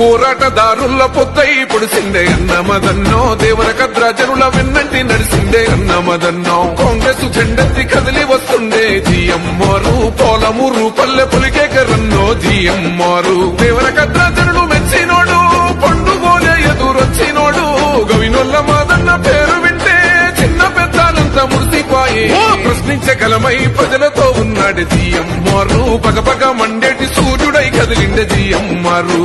పోరాటదారుల పొద్దై పొడిసిందే అన్నమదన్నో దేవరకద్రాజనుల వెన్నంటి నడిసిందే అన్నమదన్నో కాంగ్రెస్ జెండెత్తి కదిలి వస్తుండే జిఎంఆరు పోలమూరు పల్లె పులికేకరన్నో జిఎంఆరు దేవరకద్రాజనులు మెచ్చినోడు పండుగోలే ఎదురొచ్చినోడు గవినొల్ల మాదన్న పేరు వింటే చిన్న పెద్దాలంతా మురిసిపోయి ప్రశ్నించగలమై ప్రజలతో ఉన్నాడు జిఎంఆరు పగపగ మండేటి సూర్యుడై కదిలిండే జిఎంఆరు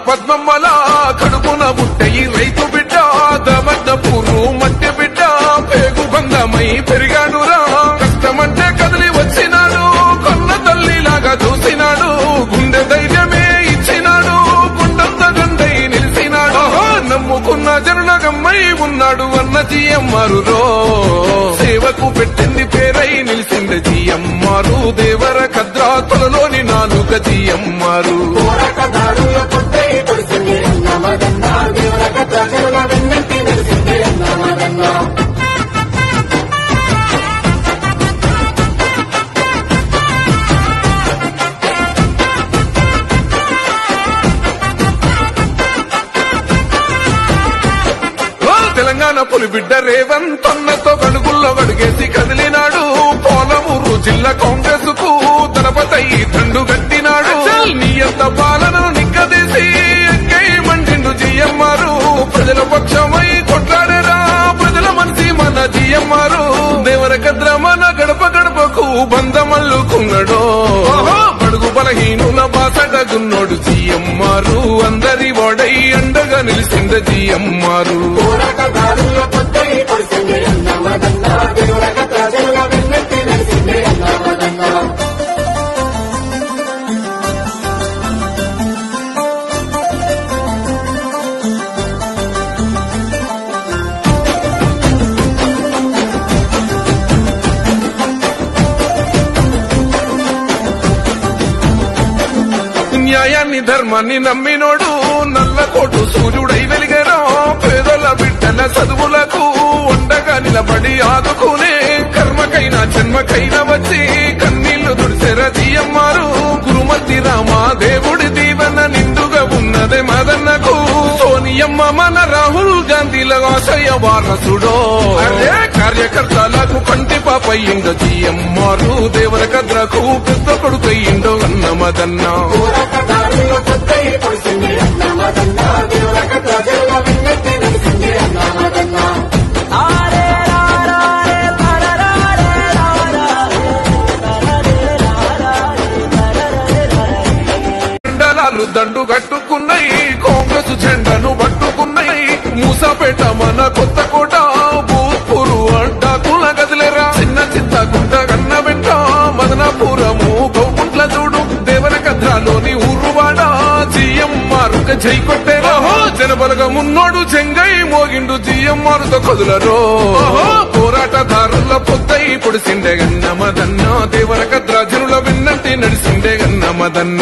పద్మమ్మల కడుపున బుట్టయి రైతు బిడ్డ దమన్నపూరు మట్టి బిడ్డ పేగు బంధమై పెరిగాడురా కష్టమంటే కదిలి వచ్చినాడు కొన్న తల్లిలాగా చూసినాడు గుండె ధైర్యమే ఇచ్చినాడు గుండంత గండై నిలిచినాడు నమ్ముకున్న జనుల గమ్మై ఉన్నాడు అన్న జిఎంఆరు సేవకు పెట్టింది పేరై నిలిచింది జిఎంఆరు దేవరకద్రా తొలలోని నాలుక జిఎంఆరు తెలంగాణ పులిబిడ్డ రేవంత్ అన్నతో గడుగుల్లో గడిగేసి కదిలినాడు పోలమూరు జిల్లా కాంగ్రెస్ కు దళపతై దండు గట్టినాడు నియంత పాలనను నిగ్గదీసి ఎంకై మండిండు జిఎంఆరు ప్రజల పక్షమై కొట్లాడేరా ప్రజల మనసి మన జిఎంఆరు దేవరకద్ర మన గడప గడపకు బంధమల్లుకున్నాడు బడుగు బలహీనుల బాసటగున్నోడు జిఎంఆరు అందరి వాడై అండగా నిలిచింద జిఎంఆరు న్యాయాన్ని ధర్మాన్ని నమ్మినోడు నల్లకోటు సూర్యుడై వెలిగేరా పేదల బిడ్డల చదువులకు ఉండగా నిలబడి ఆదుకునే కర్మకైనా జన్మకైనా వచ్చి కన్నీళ్లు తుడిసెరా జిఎంఆరు గురుమతి రామా దేవుడి దీవెన నిండుగా ఉన్నదే మదన్నకు సోనియమ్మ మన రాహుల్ గాంధీల ఆశయ వారసుడో అదే కార్యకర్తలకు కంటి పాపయ్యిండో జిఎంఆరు దేవరకద్రకు పెద్ద కొడుకయ్యిండో అన్నమదన్న జెండాలు దండు కట్టుకున్నాయి కాంగ్రెస్ జెండాను పట్టుకున్నాయి మూసాపేట మన కొత్త కోట భూత్పూరు అడ్డాకుల గదిలేరా చిన్న చిత్త గుంట కన్నబెట్ట మదనాపురము గౌకుంట్ల చూడు దేవరకద్రాలోని ఊరువాడ జిఎంఆర్ జై కొట్టేరా జనబలగమున్నోడు చెంగై మోగిండు జిఎంఆర్తో కొదులరో పోరాటదారుల పొద్దై పొడిసిండే గన్నమదన్న దేవరకద్రాజనుల విన్నంటి నడిసిండే గన్నమదన్న